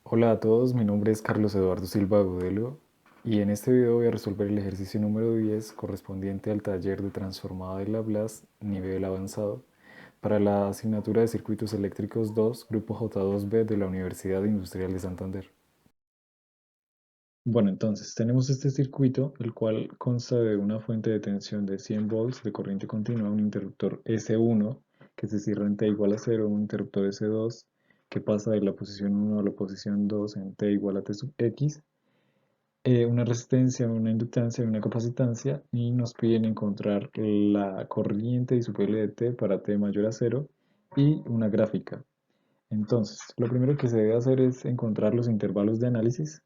Hola a todos, mi nombre es Carlos Eduardo Silva Agudelo y en este video voy a resolver el ejercicio número 10 correspondiente al taller de transformada de Laplace nivel avanzado para la asignatura de Circuitos Eléctricos 2, Grupo J2B de la Universidad Industrial de Santander. Bueno, entonces tenemos este circuito, el cual consta de una fuente de tensión de 100 volts de corriente continua, un interruptor S1 que se cierra en T igual a 0, un interruptor S2 que pasa de la posición 1 a la posición 2 en T igual a T sub X, una resistencia, una inductancia y una capacitancia, y nos piden encontrar la corriente y su PLDT para T mayor a 0 y una gráfica. Entonces, lo primero que se debe hacer es encontrar los intervalos de análisis.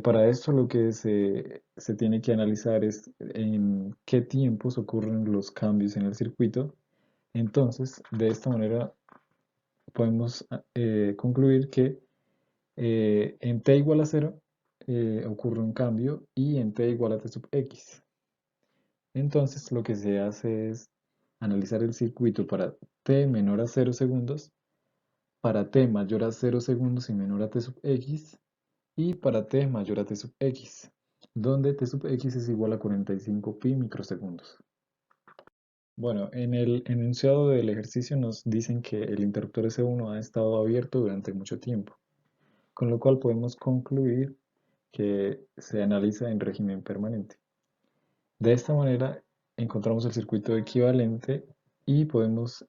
Para esto lo que se tiene que analizar es en qué tiempos ocurren los cambios en el circuito. Entonces, de esta manera podemos concluir que en t igual a 0 ocurre un cambio y en t igual a t sub x. Entonces lo que se hace es analizar el circuito para t menor a 0 segundos, para t mayor a 0 segundos y menor a t sub x, y para t mayor a t sub x, donde t sub x es igual a 45 pi microsegundos. Bueno, en el enunciado del ejercicio nos dicen que el interruptor S1 ha estado abierto durante mucho tiempo, con lo cual podemos concluir que se analiza en régimen permanente. De esta manera encontramos el circuito equivalente y podemos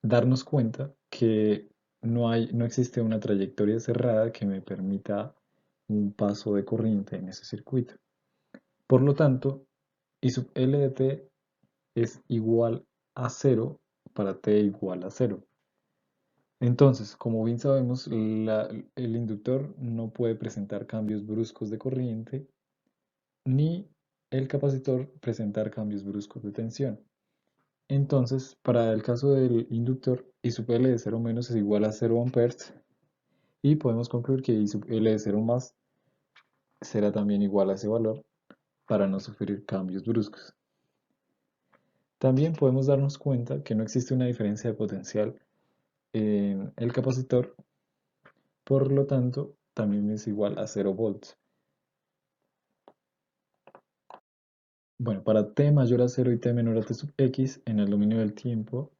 darnos cuenta que no existe una trayectoria cerrada que me permita un paso de corriente en ese circuito. Por lo tanto, I sub L de t es igual a 0 para t igual a 0. Entonces, como bien sabemos, el inductor no puede presentar cambios bruscos de corriente, ni el capacitor presentar cambios bruscos de tensión. Entonces, para el caso del inductor, I sub L de 0 menos es igual a 0 amperes, y podemos concluir que I sub L de 0 más será también igual a ese valor para no sufrir cambios bruscos. También podemos darnos cuenta que no existe una diferencia de potencial en el capacitor, por lo tanto, también es igual a 0 volts. Bueno, para t mayor a 0 y t menor a t sub x en el dominio del tiempo,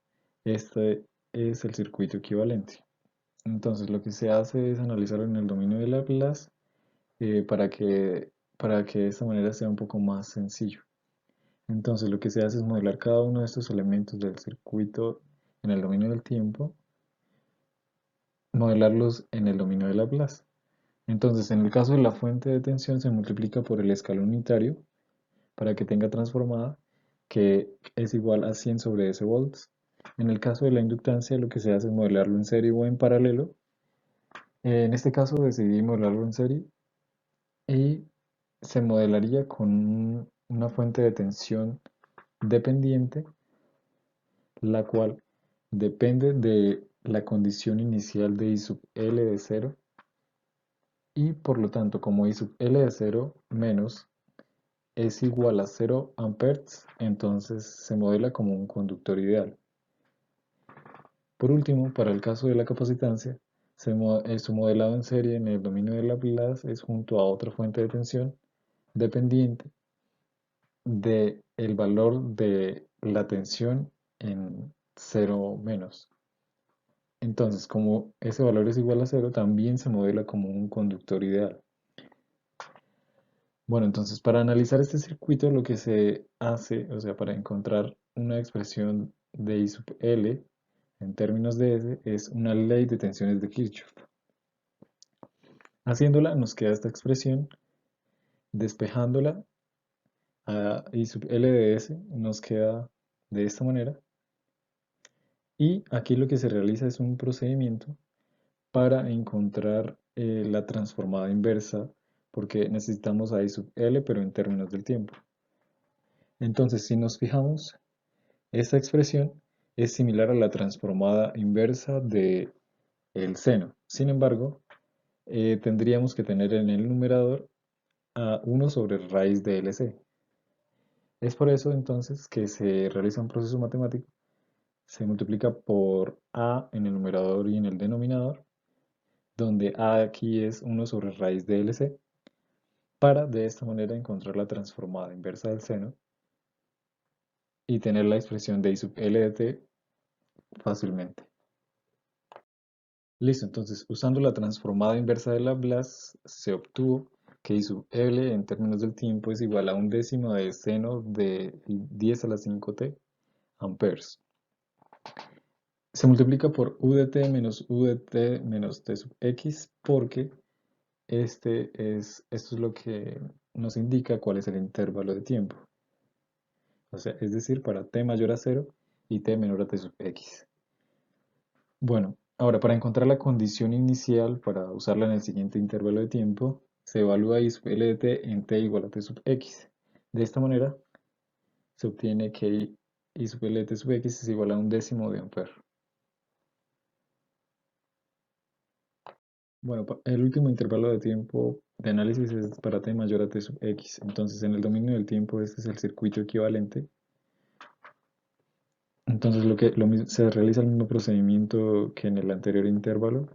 este es el circuito equivalente. Entonces lo que se hace es analizarlo en el dominio de Laplace, para que de esta manera sea un poco más sencillo. Entonces lo que se hace es modelar cada uno de estos elementos del circuito en el dominio del tiempo, modelarlos en el dominio de Laplace. Entonces en el caso de la fuente de tensión se multiplica por el escalón unitario para que tenga transformada, que es igual a 100 sobre S volts. En el caso de la inductancia lo que se hace es modelarlo en serie o en paralelo. En este caso decidí modelarlo en serie y se modelaría con una fuente de tensión dependiente, la cual depende de la condición inicial de I sub L de 0, y por lo tanto como I sub L de 0 menos es igual a 0 amperes, entonces se modela como un conductor ideal. Por último, para el caso de la capacitancia, su modelado en serie en el dominio de Laplace es junto a otra fuente de tensión dependiente del valor de la tensión en 0 menos. Entonces, como ese valor es igual a 0, también se modela como un conductor ideal. Bueno, entonces para analizar este circuito lo que se hace, o sea, para encontrar una expresión de I sub L en términos de S, es una ley de tensiones de Kirchhoff. Haciéndola nos queda esta expresión, despejándola a I sub L de S nos queda de esta manera, y aquí lo que se realiza es un procedimiento para encontrar la transformada inversa, porque necesitamos a I sub L pero en términos del tiempo. Entonces, si nos fijamos, esta expresión es similar a la transformada inversa de el seno. Sin embargo, tendríamos que tener en el numerador a 1 sobre raíz de LC. Es por eso entonces que se realiza un proceso matemático, se multiplica por a en el numerador y en el denominador, donde A aquí es 1 sobre raíz de LC, para de esta manera encontrar la transformada inversa del seno y tener la expresión de I sub L de t fácilmente. Listo, entonces usando la transformada inversa de Laplace se obtuvo que I sub L en términos del tiempo es igual a un décimo de seno de 10 a la 5t amperes. Se multiplica por u de t menos u de t menos t sub x porque esto es lo que nos indica cuál es el intervalo de tiempo. O sea, es decir, para t mayor a 0 y t menor a t sub x. Bueno, ahora para encontrar la condición inicial para usarla en el siguiente intervalo de tiempo, se evalúa I sub L de t en t igual a t sub x. De esta manera se obtiene que I sub L de t sub x es igual a un décimo de ampere. Bueno, el último intervalo de tiempo de análisis es para t mayor a t sub x. Entonces, en el dominio del tiempo, este es el circuito equivalente. Entonces, se realiza el mismo procedimiento que en el anterior intervalo.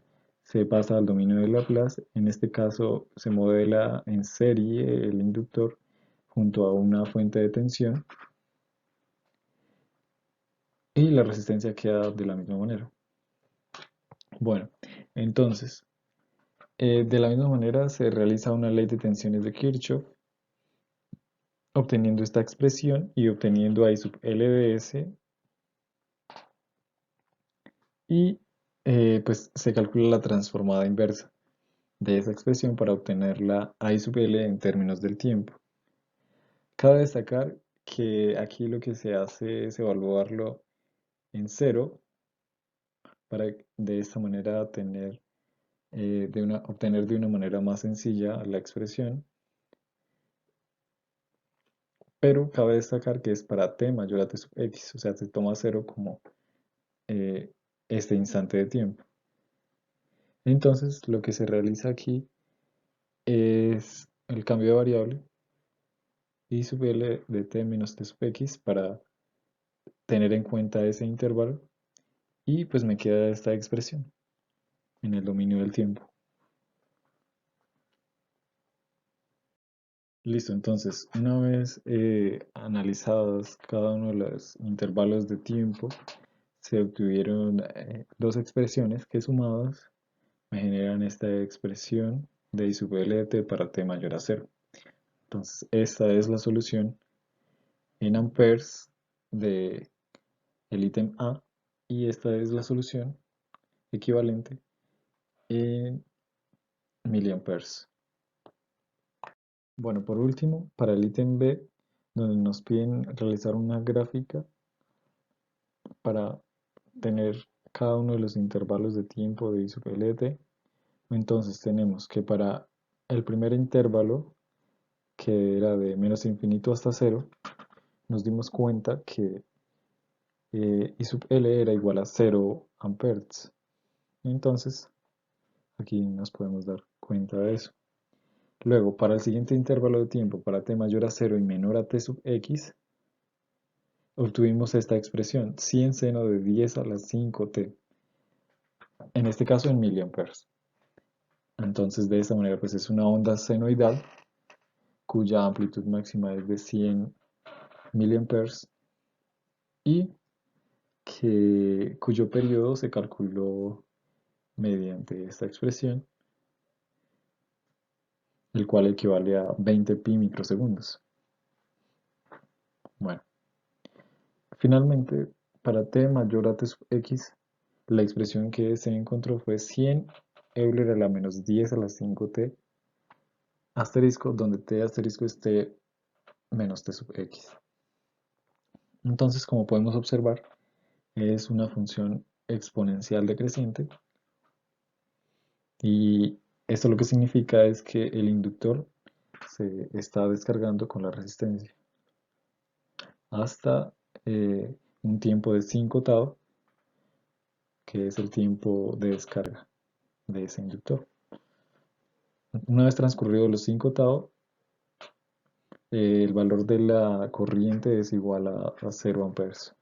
Se pasa al dominio de Laplace. En este caso, se modela en serie el inductor junto a una fuente de tensión y la resistencia queda de la misma manera. Bueno, entonces, de la misma manera se realiza una ley de tensiones de Kirchhoff obteniendo esta expresión y obteniendo I sub L de S y pues se calcula la transformada inversa de esa expresión para obtener la I sub L en términos del tiempo. Cabe destacar que aquí lo que se hace es evaluarlo en cero para de esta manera obtener de una manera más sencilla la expresión, pero cabe destacar que es para t mayor a t sub x, o sea, se toma cero como eh, este instante de tiempo. Entonces, lo que se realiza aquí es el cambio de variable I sub L de t menos t sub x para tener en cuenta ese intervalo y pues me queda esta expresión en el dominio del tiempo. Listo, entonces una vez analizados cada uno de los intervalos de tiempo, se obtuvieron dos expresiones que sumadas me generan esta expresión de I sub L de t para t mayor a 0. Entonces esta es la solución en amperes de el ítem A y esta es la solución equivalente en miliamperes. Bueno, por último, para el ítem B, donde nos piden realizar una gráfica para tener cada uno de los intervalos de tiempo de I sub L de t, entonces tenemos que para el primer intervalo, que era de menos infinito hasta 0, nos dimos cuenta que I sub L era igual a 0 amperes. Entonces, aquí nos podemos dar cuenta de eso. Luego, para el siguiente intervalo de tiempo, para t mayor a 0 y menor a t sub x, obtuvimos esta expresión, 100 seno de 10 a la 5t, en este caso en miliamperes. Entonces, de esta manera, pues es una onda senoidal cuya amplitud máxima es de 100 miliamperes y cuyo periodo se calculó mediante esta expresión, el cual equivale a 20 pi microsegundos. Bueno, finalmente, para t mayor a t sub x, la expresión que se encontró fue 100 Euler a la menos 10 a la 5t asterisco, donde t asterisco es t menos t sub x. Entonces, como podemos observar, es una función exponencial decreciente y esto lo que significa es que el inductor se está descargando con la resistencia hasta un tiempo de 5 tau, que es el tiempo de descarga de ese inductor. Una vez transcurridos los 5 tau, el valor de la corriente es igual a 0 amperes.